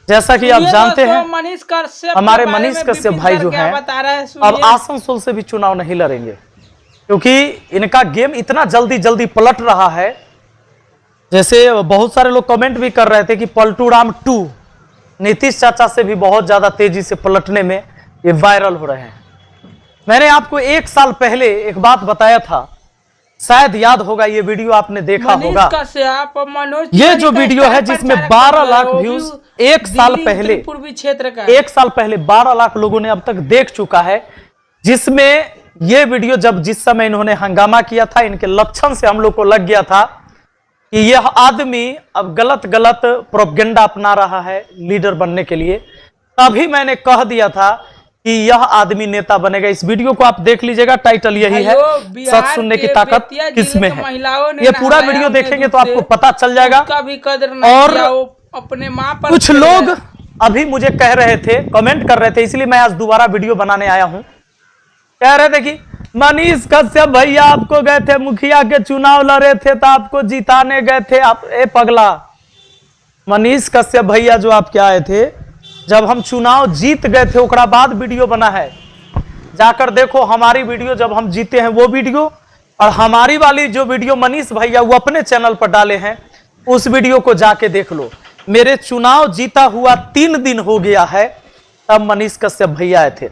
जैसा कि आप जानते हैं मनीष कश्यप, हमारे मनीष कश्यप भाई जो हैं अब आसनसोल से भी चुनाव नहीं लड़ेंगे, क्योंकि इनका गेम इतना जल्दी जल्दी पलट रहा है। जैसे बहुत सारे लोग कमेंट भी कर रहे थे कि पलटूराम 2 नीतीश चाचा से भी बहुत ज्यादा तेजी से पलटने में ये वायरल हो रहे हैं। मैंने आपको 1 साल पहले एक बात बताया था, शायद याद होगा, ये वीडियो आपने देखा होगा। ये जो वीडियो है जिसमें 12 लाख व्यूज 1 साल पहले, पूर्वी क्षेत्र का 1 साल पहले 12 लाख लोगों ने अब तक देख चुका है, जिसमें ये वीडियो जब जिस समय इन्होंने हंगामा किया था, इनके लक्षण से हम लोग को लग गया था कि यह आदमी अब गलत गलत प्रोपेगेंडा अपना रहा है लीडर बनने के लिए। तभी मैंने कह दिया था कि यह आदमी नेता बनेगा। इस वीडियो को आप देख लीजिएगा, टाइटल यही है, सच सुनने की ताकत किसमें है। ये पूरा वीडियो देखेंगे तो आपको पता चल जाएगा। और अपने मां पर कुछ लोग अभी मुझे कह रहे थे, कमेंट कर रहे थे, इसलिए मैं आज दोबारा वीडियो बनाने आया हूं। कह रहे थे कि मनीष कश्यप भैया आपको गए थे, मुखिया के चुनाव लड़े थे तो आपको जिताने गए थे। आप ए पगला, मनीष कश्यप भैया जो आपके आए थे, जब हम चुनाव जीत गए थे ओकरा बाद वीडियो बना है, जाकर देखो हमारी वीडियो जब हम जीते हैं वो वीडियो, और हमारी वाली जो वीडियो मनीष भैया वो अपने चैनल पर डाले हैं उस वीडियो को जाके देख लो। मेरे चुनाव जीता हुआ 3 दिन हो गया है तब मनीष कश्यप भैया आए थे।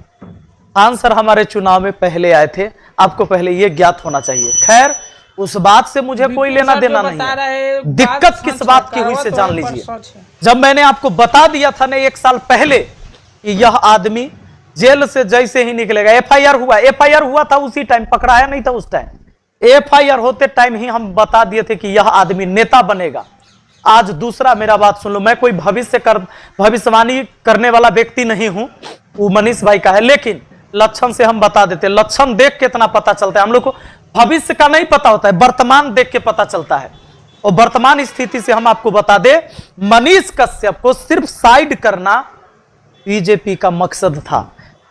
खान सर हमारे चुनाव में पहले आए थे, आपको पहले ये ज्ञात होना चाहिए। खैर उस बात से मुझे कोई लेना देना नहीं है, दिक्कत किस बात की हुई से जान लीजिए। जब मैंने आपको बता दिया था ना 1 साल पहले कि यह आदमी जेल से जैसे ही निकलेगा, एफआईआर हुआ था उसी टाइम, पकड़ाया नहीं था उस टाइम, एफआईआर होते टाइम ही हम बता दिए थे कि यह आदमी नेता बनेगा। आज दूसरा मेरा बात सुन लो, मैं कोई भविष्यवाणी करने वाला व्यक्ति नहीं हूं, वो मनीष भाई का है, लेकिन लक्षण से हम बता देते। लक्षण देख के इतना पता चलता है, हम लोग को भविष्य का नहीं पता होता है, वर्तमान देख के पता चलता है। और वर्तमान स्थिति से हम आपको बता दें, मनीष कश्यप को सिर्फ साइड करना बीजेपी का मकसद था।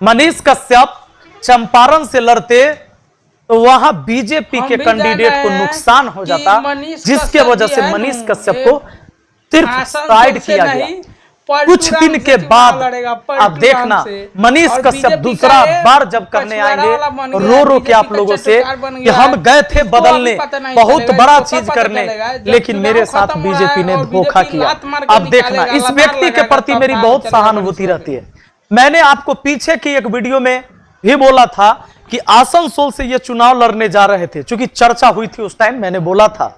मनीष कश्यप चंपारण से लड़ते तो वहां बीजेपी के कैंडिडेट को नुकसान हो जाता, जिसके वजह से मनीष कश्यप को सिर्फ साइड किया गया। कुछ दिन के बाद आप देखना मनीष कश्यप दूसरा बार जब करने आएंगे रो रो के आप लोगों से कि हम गए थे बदलने, बहुत बड़ा चीज करने, लेकिन मेरे साथ बीजेपी ने धोखा किया। अब देखना, इस व्यक्ति के प्रति मेरी बहुत सहानुभूति रहती है। मैंने आपको पीछे की एक वीडियो में भी बोला था कि आसनसोल से ये चुनाव लड़ने जा रहे थे, क्योंकि चर्चा हुई थी उस टाइम। मैंने बोला था,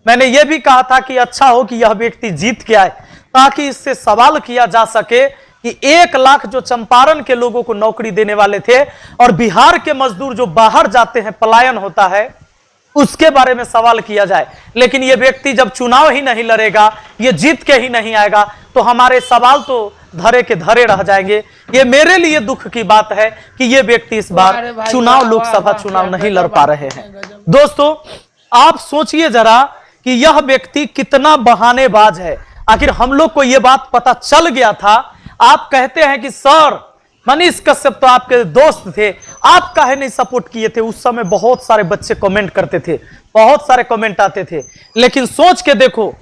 मैंने ये भी कहा था कि अच्छा हो कि यह व्यक्ति जीत के आए, ताकि इससे सवाल किया जा सके कि 1 लाख जो चंपारण के लोगों को नौकरी देने वाले थे और बिहार के मजदूर जो बाहर जाते हैं, पलायन होता है, उसके बारे में सवाल किया जाए। लेकिन यह व्यक्ति जब चुनाव ही नहीं लड़ेगा, ये जीत के ही नहीं आएगा, तो हमारे सवाल तो धरे के धरे रह जाएंगे। ये मेरे लिए दुख की बात है कि ये व्यक्ति इस बार चुनाव, लोकसभा चुनाव नहीं लड़ पा रहे हैं। दोस्तों आप सोचिए जरा कि यह व्यक्ति कितना बहानेबाज है। आखिर हम लोग को यह बात पता चल गया था। आप कहते हैं कि सर मनीष कश्यप तो आपके दोस्त थे, आप काहे नहीं सपोर्ट किए थे। उस समय बहुत सारे बच्चे कमेंट करते थे, बहुत सारे कमेंट आते थे, लेकिन सोच के देखो,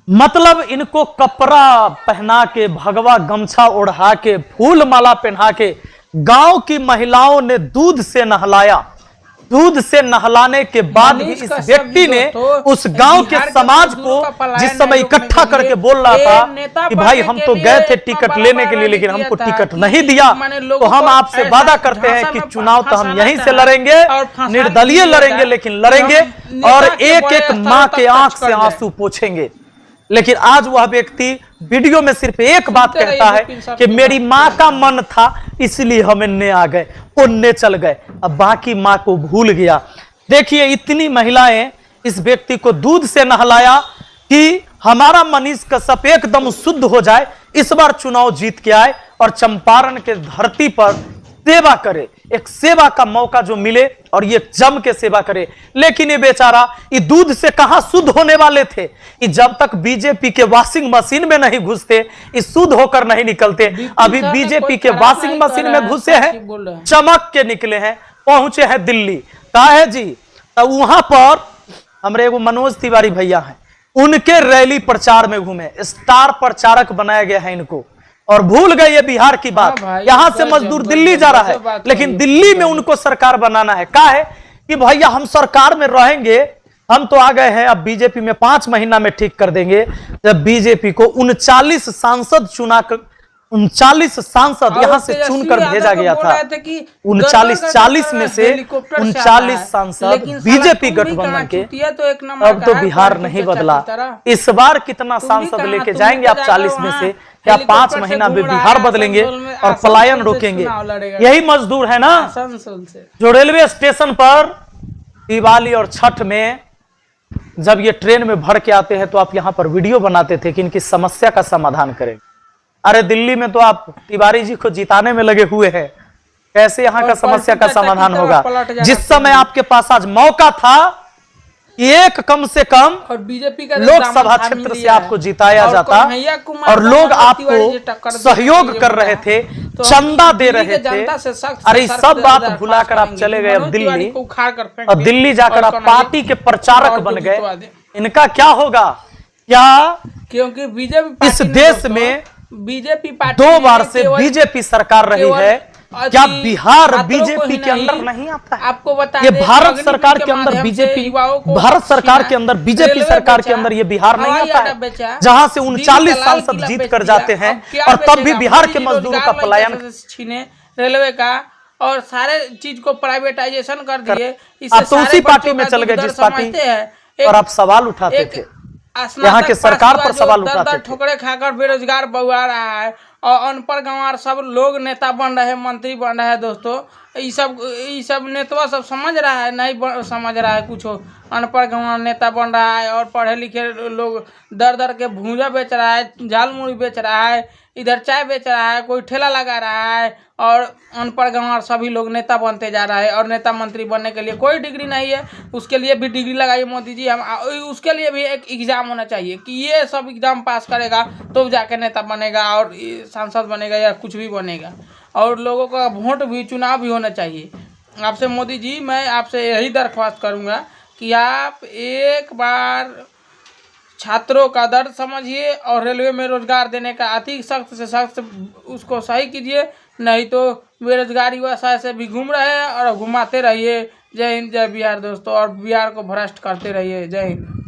मतलब इनको कपड़ा पहना के, भगवा गमछा ओढ़ा के, फूल माला पहना के गांव की महिलाओं ने दूध से नहलाया। दूध से नहलाने के बाद भी इस व्यक्ति ने उस गांव के समाज को जिस समय इकट्ठा करके बोल रहा था कि भाई हम तो गए थे टिकट लेने के लिए, लेकिन हमको टिकट नहीं दिया, तो हम आपसे वादा करते हैं कि चुनाव तो हम यहीं से लड़ेंगे, निर्दलीय लड़ेंगे, लेकिन लड़ेंगे और एक एक मां के आंख से आंसू पोंछेंगे। लेकिन आज वह व्यक्ति वीडियो में सिर्फ एक बात कहता है कि मेरी मां का मन था इसलिए हम इन्ने आ गए, उन्ने चल गए, अब बाकी मां को भूल गया। देखिए इतनी महिलाएं इस व्यक्ति को दूध से नहलाया कि हमारा मनीष कश्यप एकदम शुद्ध हो जाए, इस बार चुनाव जीत के आए और चंपारण के धरती पर सेवा करे, एक सेवा का मौका जो मिले और ये जम के सेवा करे। लेकिन ये बेचारा ये दूध से कहां शुद्ध होने वाले थे। ये जब तक बीजेपी के वॉशिंग मशीन में नहीं घुसते ये शुद्ध होकर नहीं निकलते। अभी बीजेपी के वॉशिंग मशीन में घुसे हैं, चमक के निकले हैं, पहुंचे हैं दिल्ली। का है जी, तो वहां पर हमारे एगो मनोज तिवारी भैया हैं, उनके रैली प्रचार में घूमे, स्टार प्रचारक बनाया गया है इनको, और भूल गए ये बिहार की बात। भाई, यहां से मजदूर दिल्ली जा रहा है, लेकिन दिल्ली में उनको सरकार बनाना है। कहा है कि भैया हम सरकार में रहेंगे, हम तो आ गए हैं, अब बीजेपी में 5 महीना में ठीक कर देंगे। जब बीजेपी को 39 सांसद चुना कर, 39 सांसद यहां से चुनकर भेजा गया था, 39-40 में से 39 सांसद बीजेपी गठबंधन के। अब तो बिहार नहीं बदला, इस बार कितना सांसद लेके जाएंगे आप 40 में से? क्या 5 महीना में बिहार बदलेंगे और पलायन रोकेंगे? यही मजदूर है ना जो रेलवे स्टेशन पर दिवाली और छठ में जब ये ट्रेन में भर के आते हैं तो आप यहां पर वीडियो बनाते थे कि इनकी समस्या का समाधान करें। अरे दिल्ली में तो आप तिवारी जी को जिताने में लगे हुए हैं, कैसे यहां का समस्या का समाधान होगा? जिस समय आपके पास आज मौका था एक कम से कम और बीजेपी का लोकसभा क्षेत्र से आपको जिताया जाता, और लोग आपको सहयोग कर रहे थे, चंदा दे रहे थे। अरे सब बात भुलाकर आप चले गए अब दिल्ली, और दिल्ली जाकर आप पार्टी के प्रचारक बन गए। इनका क्या होगा? क्या क्योंकि बीजेपी इस देश में बीजेपी पार्टी 2 बार से बीजेपी सरकार रही है, क्या बिहार बीजेपी के अंदर नहीं आता है? आपको बता ये भारत सरकार के अंदर बीजेपी, भारत सरकार के अंदर बीजेपी सरकार के अंदर ये बिहार नहीं आता है, जहां से 39 सांसद जीत कर जाते हैं, और तब भी बिहार के मजदूरों का पलायन छीने रेलवे का, और सारे चीज को प्राइवेटाइजेशन कर दिए। आप तो उसी पार्टी में चल गए जिस पार्टी और आप सवाल उठाते थे, यहाँ के सरकार पर सवाल उठाते थे। ठोकरे खाकर बेरोजगार बहुआ रहा है, और अनपढ़ गंवार सब लोग नेता बन रहे हैं, मंत्री बन रहे हैं। दोस्तों ये सब नेता सब समझ रहा है? नहीं समझ रहा है कुछ। अनपढ़ गंवार नेता बन रहा है, और पढ़े लिखे लोग दर के भूजा बेच रहा है, झाल मुड़ी बेच रहा है, इधर चाय बेच रहा है, कोई ठेला लगा रहा है, और अनपढ़ गंवार सभी लोग नेता बनते जा रहा है। और नेता मंत्री बनने के लिए कोई डिग्री नहीं है, उसके लिए भी डिग्री लगाइए मोदी जी। हम उसके लिए भी एक एग्जाम होना चाहिए कि ये सब एग्जाम पास करेगा तो जाके नेता बनेगा और सांसद बनेगा या कुछ भी बनेगा। और लोगों का वोट भी, चुनाव भी होना चाहिए। आपसे मोदी जी मैं आपसे यही दरख्वास्त करूँगा कि आप एक बार छात्रों का दर्द समझिए, और रेलवे में रोजगार देने का अति सख्त से सख्त उसको सही कीजिए, नहीं तो बेरोजगारी वैसा ऐसे भी घूम रहे हैं और घुमाते रहिए। जय हिंद, जय बिहार दोस्तों, और बिहार को भ्रष्ट करते रहिए। जय हिंद।